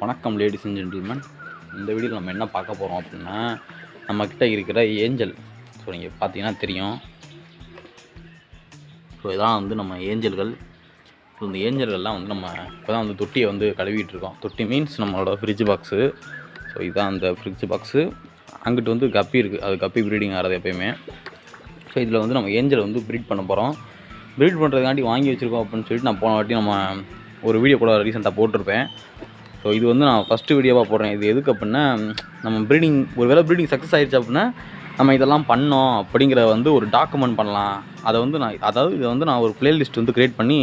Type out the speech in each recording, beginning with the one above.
வணக்கம் ladies and gentleman. இந்த வீடியோவில் நம்ம என்ன பார்க்க போகிறோம் அப்படின்னா, நம்மக்கிட்ட இருக்கிற ஏஞ்சல். ஸோ நீங்கள் பார்த்தீங்கன்னா தெரியும். ஸோ இதான் வந்து நம்ம ஏஞ்சல்கள். ஸோ இந்த ஏஞ்சல்கள்லாம் வந்து நம்ம இப்போ தான் வந்து தொட்டியை வந்து கழுவிட்டு இருக்கோம். தொட்டி மீன்ஸ் நம்மளோட ஃப்ரிட்ஜ் பாக்ஸு. ஸோ இதுதான் அந்த ஃப்ரிட்ஜ் பாக்ஸு. அங்கிட்டு வந்து கப்பி இருக்குது, அது கப்பி ப்ரீடிங் ஆகிறது எப்போயுமே. ஸோ இதில் வந்து நம்ம ஏஞ்சல் வந்து ப்ரீட் பண்ண போகிறோம். ப்ரீட் பண்ணுறதுக்காண்டி வாங்கி வச்சுருக்கோம் அப்படின்னு சொல்லிட்டு நான் போன வாட்டி நம்ம ஒரு வீடியோ கூட ரீசெண்டாக போட்டிருப்பேன். ஸோ இது வந்து நான் ஃபஸ்ட்டு வீடியோவாக போடுறேன். இது எதுக்கு அப்படின்னா, நம்ம ப்ரீடிங் ஒரு வேளை ப்ரீடிங் சக்ஸஸ் ஆகிடுச்சு அப்படின்னா நம்ம இதெல்லாம் பண்ணோம் அப்படிங்கிற வந்து ஒரு டாக்குமெண்ட் பண்ணலாம். அதை வந்து இதை வந்து நான் ஒரு ப்ளேலிஸ்ட் வந்து க்ரியேட் பண்ணி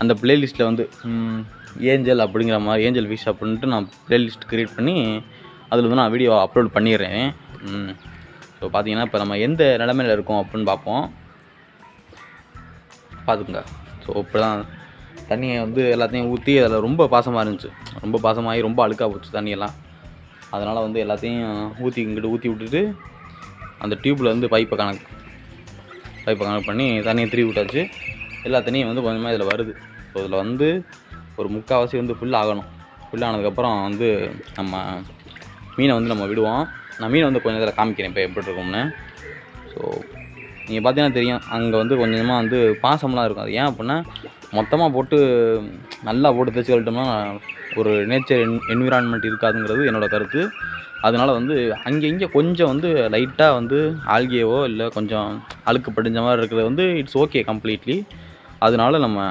அந்த ப்ளேலிஸ்ட்டில் வந்து ஏஞ்சல் அப்படிங்கிற மாதிரி ஏஞ்சல் ஃபிஷ் அப்படின்ட்டு நான் ப்ளேலிஸ்ட் க்ரியேட் பண்ணி அதில் வந்து நான் வீடியோ அப்லோட் பண்ணிடுறேன். ஸோ பார்த்தீங்கன்னா இப்போ நம்ம எந்த நிலமையில் இருக்கோம் அப்படின்னு பார்ப்போம். பார்த்துக்குங்க. ஸோ இப்படி தான் தண்ணியை வந்து எல்லாத்தையும் ஊற்றி அதில் ரொம்ப பாசமாக இருந்துச்சு. ரொம்ப பாசமாகி ரொம்ப அழுக்காக போச்சு தண்ணியெல்லாம். அதனால் வந்து எல்லாத்தையும் இங்கிட்டு ஊற்றி விட்டுட்டு அந்த டியூப்பில் வந்து பைப்பை கனெக்ட் பண்ணி தண்ணியை திருவி விட்டாச்சு. எல்லா தண்ணியும் வந்து கொஞ்சமாக இதில் வருது. ஸோ இதில் வந்து ஒரு முக்கால்வாசி வந்து ஃபுல்லானதுக்கப்புறம் வந்து நம்ம மீனை வந்து நம்ம விடுவோம். நான் மீனை வந்து கொஞ்சம் இதில் காமிக்கிறேன் இப்போ எப்படி இருக்கும்னு. ஸோ நீங்கள் பார்த்தீங்கன்னா தெரியும், அங்கே வந்து கொஞ்சமாக வந்து பாசம்லாம் இருக்கும். அது ஏன் அப்படின்னா, மொத்தமாக போட்டு நல்லா போட்டு தேய்ச்சி கழட்டோம்னா ஒரு நேச்சர் என்விரான்மெண்ட் இருக்காதுங்கிறது என்னோடய கருத்து. அதனால் வந்து அங்கே கொஞ்சம் வந்து லைட்டாக வந்து ஆல்கேவோ இல்லை கொஞ்சம் அழுக்கு படிஞ்ச மாதிரி இருக்கிறது வந்து இட்ஸ் ஓகே கம்ப்ளீட்லி. அதனால நம்ம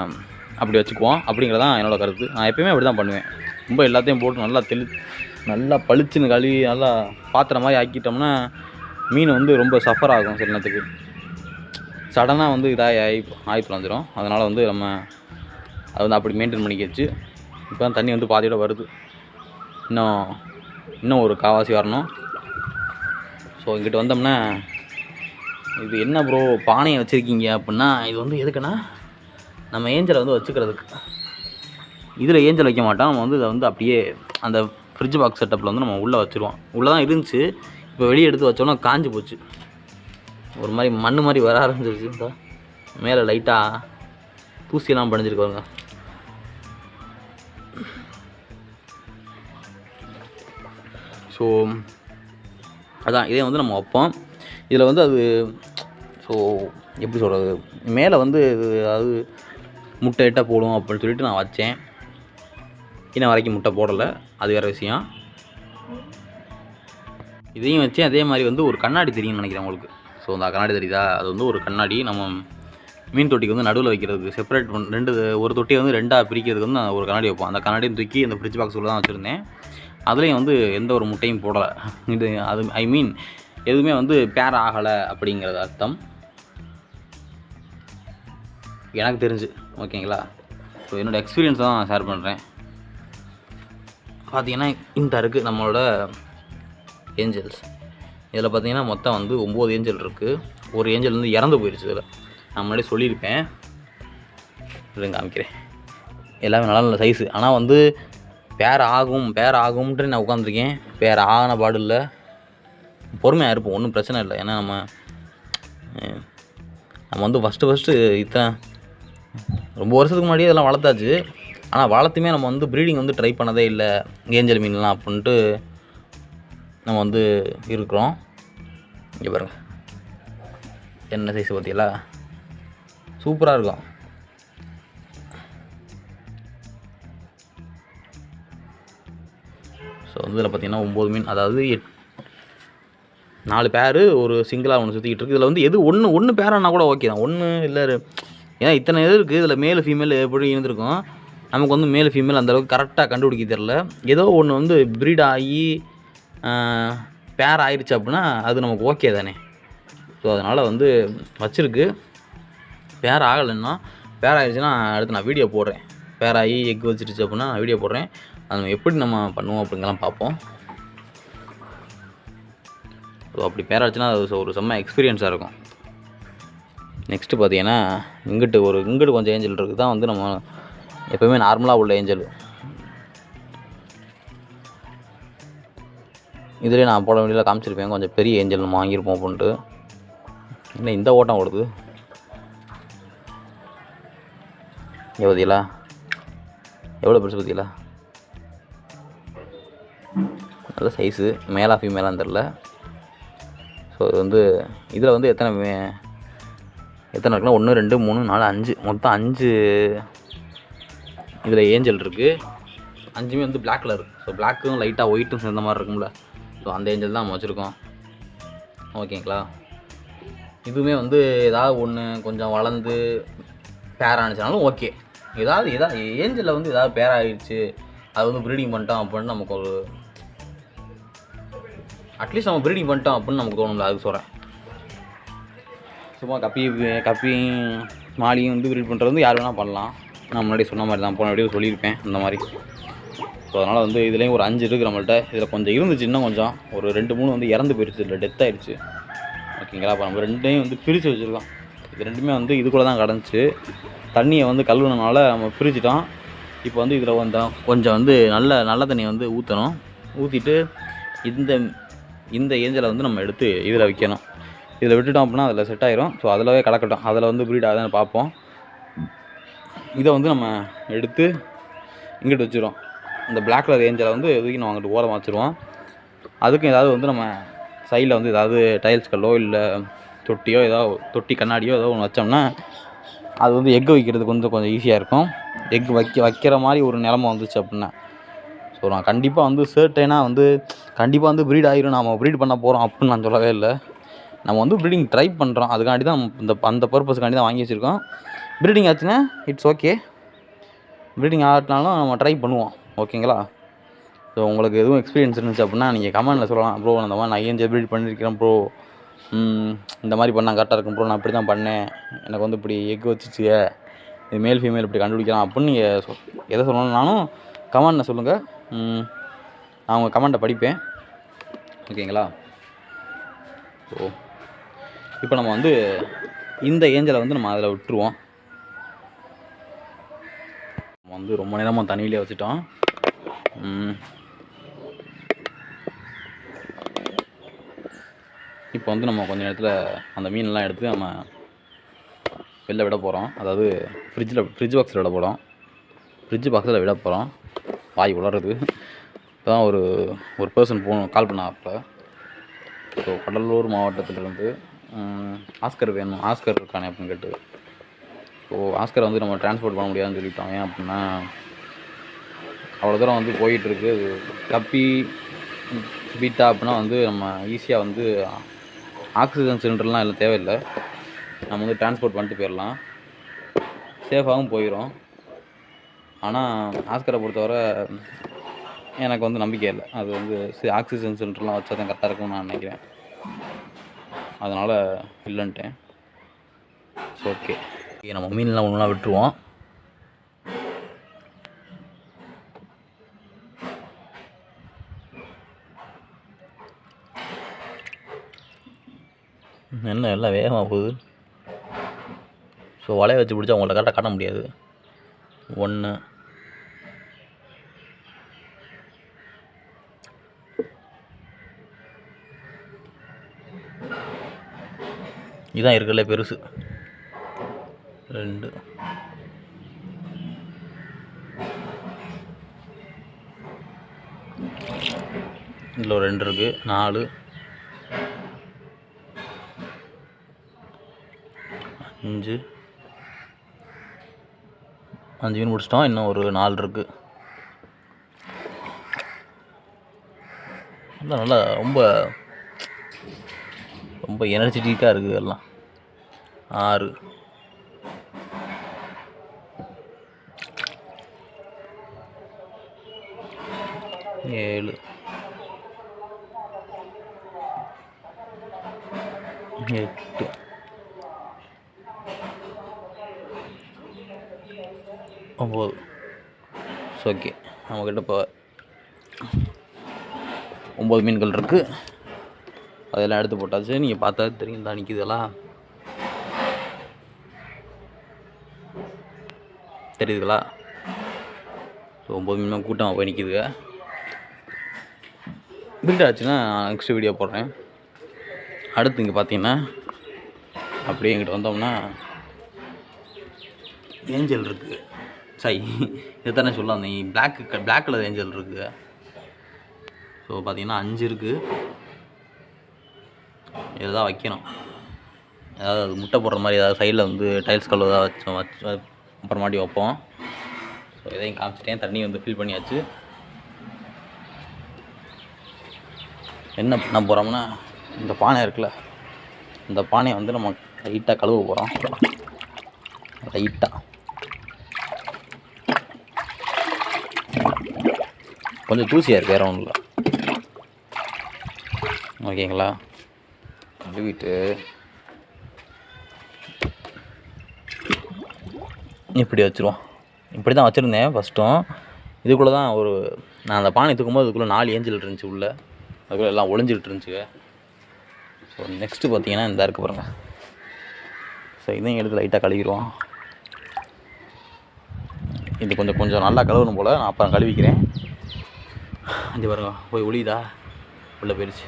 அப்படி வச்சுக்குவோம் அப்படிங்கிறதான் என்னோடய கருத்து. நான் எப்போயுமே அப்படி தான் பண்ணுவேன். ரொம்ப எல்லாத்தையும் போட்டு நல்லா பளிச்சுன்னு கழுவி நல்லா பாத்திரம் மாதிரி ஆக்கிட்டோம்னா மீன் வந்து ரொம்ப சஃபர் ஆகும். சில நேரத்துக்கு சடனாக வந்து ஆகி தொலைஞ்சிரும். அதனால் வந்து நம்ம அதை வந்து அப்படி மெயின்டைன் பண்ணிக்கிச்சு. இப்போ தான் தண்ணி வந்து பாதியோட வருது. இன்னும் ஒரு காவாசி வரணும். ஸோ இங்கிட்ட வந்தோம்னா, இது என்ன ப்ரோ பானையை வச்சுருக்கீங்க அப்படின்னா, இது வந்து எதுக்குன்னா நம்ம ஏஞ்சலை வந்து வச்சுக்கிறதுக்கு. இதில் ஏஞ்சல் வைக்க மாட்டோம். நம்ம வந்து இதை வந்து அப்படியே அந்த ஃப்ரிட்ஜ் பாக்ஸ் செட்டப்பில் வந்து நம்ம உள்ளே வச்சுருவோம். உள்ளே தான் இருந்துச்சு. இப்போ வெளியே எடுத்து வச்சோன்னா காஞ்சி போச்சு. ஒரு மாதிரி மண் மாதிரி வர ஆரம்பிச்சிருச்சு. மேலே லைட்டாக தூசியெல்லாம் படிஞ்சிருக்காங்க. ஸோ அதான் இதே வந்து நம்ம வைப்போம். இதில் வந்து அது ஸோ எப்படி சொல்கிறது, மேலே வந்து அது முட்டை இட்டாக போடும் அப்படின்னு சொல்லிட்டு நான் வச்சேன். இன்னும் வரைக்கும் முட்டை போடலை, அது வேறு விஷயம். இதையும் வச்சேன். அதே மாதிரி வந்து ஒரு கண்ணாடி தெரியும்னு நினைக்கிறேன் உங்களுக்கு. ஸோ அந்த கண்ணாடி தெரியுதா, அது வந்து ஒரு கண்ணாடி நம்ம மீன் தொட்டிக்கு வந்து நடுவில் வைக்கிறதுக்கு செப்பரேட் ஒரு தொட்டியை வந்து ரெண்டாக பிரிக்கிறதுக்கு வந்து நான் ஒரு கண்ணாடி வைப்போம். அந்த கண்ணாடியும் தூக்கி அந்த ஃப்ரிட்ஜ் பாக்ஸுக்குள்ள தான் வச்சுருந்தேன். அதுலேயும் வந்து எந்த ஒரு முட்டையும் போடலை. அது எதுவுமே வந்து பேர் ஆகலை அப்படிங்கிறது அர்த்தம் எனக்கு தெரிஞ்சு. ஓகேங்களா? ஸோ என்னோடய எக்ஸ்பீரியன்ஸ் தான் நான் ஷேர் பண்ணுறேன். பார்த்தீங்கன்னா இந்த இருக்குது நம்மளோட ஏஞ்சல்ஸ். இதில் பார்த்தீங்கன்னா மொத்தம் வந்து 9 ஏஞ்சல் இருக்குது. ஒரு ஏஞ்சல் வந்து இறந்து போயிடுச்சு. இதில் நான் முன்னாடி சொல்லியிருப்பேன். இல்லைங்க காமிக்கிறேன். எல்லாமே நல்ல சைஸு. ஆனால் வந்து பேர் ஆகும்ன்ட்டு நான் உட்காந்துருக்கேன். பேர் ஆகின பாடு இல்லை. பொறுமையாக இருப்போம், ஒன்றும் பிரச்சனை இல்லை. ஏன்னா நம்ம வந்து ஃபஸ்ட்டு ரொம்ப வருஷத்துக்கு முன்னாடியே இதெல்லாம் வளர்த்தாச்சு. ஆனால் வளர்த்துமே நம்ம வந்து ப்ரீடிங் வந்து ட்ரை பண்ணதே இல்லை ஏஞ்சல் மீன்லாம் அப்படின்ட்டு நம்ம வந்து இருக்கிறோம். இங்கே பாருங்க என்ன சைஸ் பார்த்தீங்களா, சூப்பராக இருக்கும். ஸோ வந்து இதில் பார்த்தீங்கன்னா 9 மீன், அதாவது 4 பேர் ஒரு சிங்கிளாக ஒன்று சுற்றிக்கிட்டு இருக்குது. இதில் வந்து எது ஒன்று பேரானா கூட ஓகே தான். ஒன்று இல்லை, ஏன்னா இத்தனை இது இருக்குது. இதில் மேல் ஃபீமேல் எப்படி இருந்திருக்கும். நமக்கு வந்து மேல் ஃபீமேல் அந்தளவுக்கு கரெக்டாக கண்டுபிடிக்க தெரில. ஏதோ ஒன்று வந்து ப்ரீட் ஆகி பேர் ஆயிடுச்சு அப்படின்னா அது நமக்கு ஓகே தானே. ஸோ அதனால் வந்து வச்சுருக்கு. பேர் ஆகலைன்னா, பேர் ஆகிடுச்சுன்னா அடுத்து நான் வீடியோ போடுறேன். பேர் ஆகி எக் வச்சுருச்சு அப்படின்னா நான் வீடியோ போடுறேன். அது நம்ம எப்படி நம்ம பண்ணுவோம் அப்படிங்கலாம் பார்ப்போம். ஸோ அப்படி பேர் ஆச்சுன்னா அது ஒரு செம்ம எக்ஸ்பீரியன்ஸாக இருக்கும். நெக்ஸ்ட்டு பார்த்தீங்கன்னா இங்கிட்டு கொஞ்சம் ஏஞ்சல் இருக்குது. தான் வந்து நம்ம எப்போவுமே நார்மலாக உள்ள ஏஞ்சல். இதிலே நான் போட வேண்டியதில் காமிச்சிருப்பேன். கொஞ்சம் பெரிய ஏஞ்சல் நம்ம வாங்கியிருப்போம் அப்படின்ட்டு. இன்னும் இந்த ஓட்டம் ஓடுது. பார்த்தீங்களா எவ்வளோ பெருசு பார்த்தீங்களா. நல்ல சைஸு, மேலா ஃபீமேலான்னு தெரில. ஸோ இது வந்து இதில் வந்து எத்தனை இருக்குன்னா 1 2 3 4 5 மொத்தம் 5 இதில் ஏஞ்சல் இருக்குது. 5மே வந்து பிளாக் கலர். ஸோ பிளாக்கும் லைட்டாக ஒயிட்டும் சேர்ந்த மாதிரி இருக்கும்ல, ஸோ அந்த ஏஞ்சல் தான் நம்ம வச்சுருக்கோம். ஓகேங்களா. இதுவுமே வந்து ஏதாவது ஒன்று கொஞ்சம் வளர்ந்து பேர் ஆனிச்சுனாலும் ஓகே. ஏதாவது ஏஞ்சலில் வந்து ஏதாவது பேர் ஆகிடுச்சு, அது வந்து ப்ரீடிங் பண்ணிட்டோம் அப்படின்னு நமக்கு ஒரு அட்லீஸ்ட் நம்ம ப்ரீடிங் பண்ணிட்டோம் அப்படின்னு நமக்கு தோணும்ல, அதுக்கு சொல்கிறேன். சும்மா கப்பியும் மாலியும் வந்து ப்ரீட் பண்ணுறது வந்து யார் வேணால் பண்ணலாம். நான் முன்னாடி சொன்ன மாதிரி தான், போன வீடியோ சொல்லியிருப்பேன் அந்த மாதிரி. ஸோ அதனால் வந்து இதுலேயும் ஒரு 5 இருக்குது நம்மள்ட்ட. இதில் கொஞ்சம் இருந்துச்சு, இன்னும் கொஞ்சம் ஒரு 2 3 வந்து இறந்து போயிடுச்சு, இல்லை டெத் ஆகிடுச்சு. ஓகேங்களா. அப்போ நம்ம 2டையும் வந்து பிரித்து வச்சுருக்கோம். இது 2மே வந்து இதுக்குள்ளே தான் கிடந்துச்சு. தண்ணியை வந்து கழுவுனனால நம்ம பிரிச்சுட்டோம். இப்போ வந்து இதில் கொஞ்சம் வந்து நல்ல தண்ணியை வந்து ஊற்றணும். ஊற்றிட்டு இந்த ஏஞ்சலை வந்து நம்ம எடுத்து இதில் வைக்கணும். இதில் விட்டுட்டோம் அப்படின்னா அதில் செட் ஆயிரும். ஸோ அதிலவே கலக்கட்டும், அதில் வந்து ப்ரீட் ஆகுதுன்னு பார்ப்போம். இதை வந்து நம்ம எடுத்து இங்கிட்டு வச்சுருவோம். இந்த பிளாக் கலர் ஏஞ்சலை வந்து எதுக்கு நம்ம அங்கிட்டு ஓரமாக வச்சுருவோம். அதுக்கும் ஏதாவது வந்து நம்ம சைடில் வந்து ஏதாவது டைல்ஸ் கல்லோ இல்லை தொட்டியோ ஏதாவது தொட்டி கண்ணாடியோ ஏதோ ஒன்று வச்சோம்னா அது வந்து எக்கு வைக்கிறதுக்கு கொஞ்சம் ஈஸியாக இருக்கும். எக் வைக்கிற மாதிரி ஒரு நிலமை வந்துச்சு அப்படின்னா. ஸோ நான் கண்டிப்பாக வந்து சர்டைனாக வந்து கண்டிப்பாக வந்து ப்ரீட் ஆகிரும், நம்ம ப்ரீட் பண்ண போகிறோம் அப்படின்னு நான் சொல்லவே இல்லை. நம்ம வந்து ப்ரீடிங் ட்ரை பண்ணுறோம். அதுக்காண்டி தான் அந்த பர்பஸ்க்காண்டி தான் வாங்கி வச்சுருக்கோம். ப்ரீடிங் ஆச்சுன்னா இட்ஸ் ஓகே, ப்ரீடிங் ஆகிட்டாலும் நம்ம ட்ரை பண்ணுவோம். ஓகேங்களா. ஸோ உங்களுக்கு எதுவும் எக்ஸ்பீரியன்ஸ் இருந்துச்சு அப்படின்னா நீங்கள் கமெண்டில் சொல்லலாம். ப்ரோ அந்த மாதிரி நான் ஏஞ்சல் ப்ரீட் பண்ணியிருக்கிறேன் ப்ரோ, இந்த மாதிரி பண்ணால் கரெக்டாக இருக்கும் ப்ரோ, நான் இப்படி தான் பண்ணேன், எனக்கு வந்து இப்படி எக் வச்சுச்சுங்க, இது மேல் ஃபீமேல் இப்படி கண்டுபிடிக்கலாம் அப்படின்னு நீங்கள் எதை சொல்லணும்னாலும் கமெண்டில் சொல்லுங்கள். நான் உங்கள் கமெண்ட்டை படிப்பேன். ஓகேங்களா. ஸோ இப்போ நம்ம வந்து இந்த ஏஞ்சலை வந்து நம்ம அதில் விட்டுருவோம். நம்ம வந்து ரொம்ப நேரமாக தண்ணியிலே வச்சுட்டோம். இப்போ வந்து நம்ம கொஞ்சம் நேரத்தில் அந்த மீனெல்லாம் எடுத்து நம்ம வெளில விட போகிறோம். அதாவது ஃப்ரிட்ஜ் பாக்ஸில் விட போகிறோம். ஃப்ரிட்ஜ் பாக்ஸில் விட போகிறோம். வாய் உளறது. இப்போ தான் ஒரு பர்சன் கால் பண்ணா. அப்போ ஸோ கடலூர் மாவட்டத்திலேருந்து ஆஸ்கர் வேணும், ஆஸ்கர் இருக்கானே அப்படின்னு கேட்டு. ஸோ ஆஸ்கரை வந்து நம்ம டிரான்ஸ்போர்ட் பண்ண முடியாதுன்னு சொல்லிட்டோம். ஏன் அப்படின்னா அவ்வளோ தூரம் வந்து போயிட்டுருக்கு. கப்பி பீட்டா அப்படின்னா வந்து நம்ம ஈஸியாக வந்து ஆக்சிஜன் சிலிண்டர்லாம் எல்லாம் தேவையில்லை, நம்ம வந்து டிரான்ஸ்போர்ட் பண்ணிட்டு போயிடலாம், சேஃபாகவும் போயிடும். ஆனால் ஆஸ்கரை பொறுத்தவரை எனக்கு வந்து நம்பிக்கை இல்லை. அது வந்து ஆக்சிஜன் சிலிண்டர்லாம் வச்சா தான் கரெக்டாக இருக்கும்னு நான் நினைக்கிறேன். அதனால் இல்லைன்ட்டேன். ஸோ ஓகே, நம்ம மீன்லாம் ஒன்றுலாம் விட்டுருவோம். என்ன எல்லாம் வேகமாக போகுது. ஸோ வலையை வச்சு பிடிச்சா அவங்கள்ட்ட கரெக்டாக காட்ட முடியாது. 1 இதுதான் இருக்கிறதுல பெருசு. 2 இதில் ஒரு 2 இருக்குது. 4 5 மீன் முடிச்சிட்டோம். இன்னும் ஒரு 4 இருக்குது. நல்லா ரொம்ப எனர்ஜெட்டிக்காக இருக்குது எல்லாம். 6 7 8 9. ஓகே, நம்மக்கிட்ட இப்போ 9 மீன்கள் இருக்குது. அதெல்லாம் எடுத்து போட்டாச்சு. நீங்கள் பார்த்தா தெரியும் தான் நிற்கிதெல்லாம் தெரியுதுங்களா. ஸோ 9 மீன் கூட்டமாக போய் நிற்கிதுங்க. பில்ட் ஆச்சுன்னா நெக்ஸ்ட் வீடியோ போடுறேன். அடுத்து இங்கே பார்த்தீங்கன்னா அப்படியே எங்கிட்ட வந்தோம்னா ஏஞ்சல் இருக்குது. இதை தானே சொல்ல வந்தேன். பிளாக் கலர் ஏஞ்சல் இருக்குது. ஸோ பார்த்திங்கன்னா 5 இருக்குது. இதை தான் வைக்கணும். ஏதாவது அது முட்டை போடுற மாதிரி ஏதாவது சைடில் வந்து டைல்ஸ் கல் ஏதாவது வச்சு அப்புறமாட்டி வைப்போம். ஸோ இதையும் காமிச்சிட்டேன். தண்ணி வந்து ஃபில் பண்ணியாச்சு. என்ன பண்ண போகிறோம்னா, இந்த பானை இருக்குல்ல, இந்த பானையை வந்து நம்ம லைட்டாக கழுவ போகிறோம். லைட்டாக கொஞ்சம் தூசியாக இருக்குது, வேறு ஒன்றும் இல்லை. ஓகேங்களா? கழுவிட்டு இப்படி வச்சுருவோம். இப்படி தான் வச்சுருந்தேன் ஃபஸ்ட்டும். இதுக்குள்ளே தான் நான் அந்த பானை தூக்கும்போது அதுக்குள்ளே 4 ஏஞ்சல் இருந்துச்சு உள்ளே. அதுக்குள்ளே எல்லாம் ஒளிஞ்சிக்கிட்டு இருந்துச்சுங்க. ஸோ நெக்ஸ்ட்டு பார்த்தீங்கன்னா இந்த இருக்குது பாருங்கள். ஸோ இதையும் எடுத்து லைட்டாக கழுவிடுவோம். இது கொஞ்சம் நல்லா கழுவணும் போல். நான் அப்புறம் கழுவிக்கிறேன். அஞ்சு பாருங்க போய் ஒளியுதா, உள்ளே போயிடுச்சு.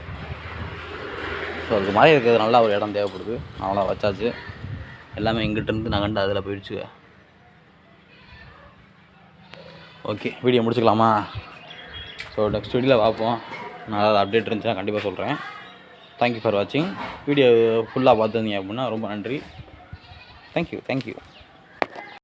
ஸோ அதுக்கு மாதிரி இருக்கிறது நல்லா ஒரு இடம் தேவைப்படுது. அவ்வளோ வச்சாச்சு. எல்லாமே எங்கிட்டேருந்து நகண்டு அதில் போயிடுச்சு. ஓகே, வீடியோ முடிச்சுக்கலாமா? ஸோ நெக்ஸ்ட் வீடியோவில் பார்ப்போம். நான் ஏதாவது அப்டேட் இருந்துச்சுன்னா கண்டிப்பாக சொல்கிறேன். தேங்க்யூ ஃபார் வாட்சிங். வீடியோ ஃபுல்லாக பார்த்துருந்தீங்க அப்படின்னா ரொம்ப நன்றி. தேங்க்யூ.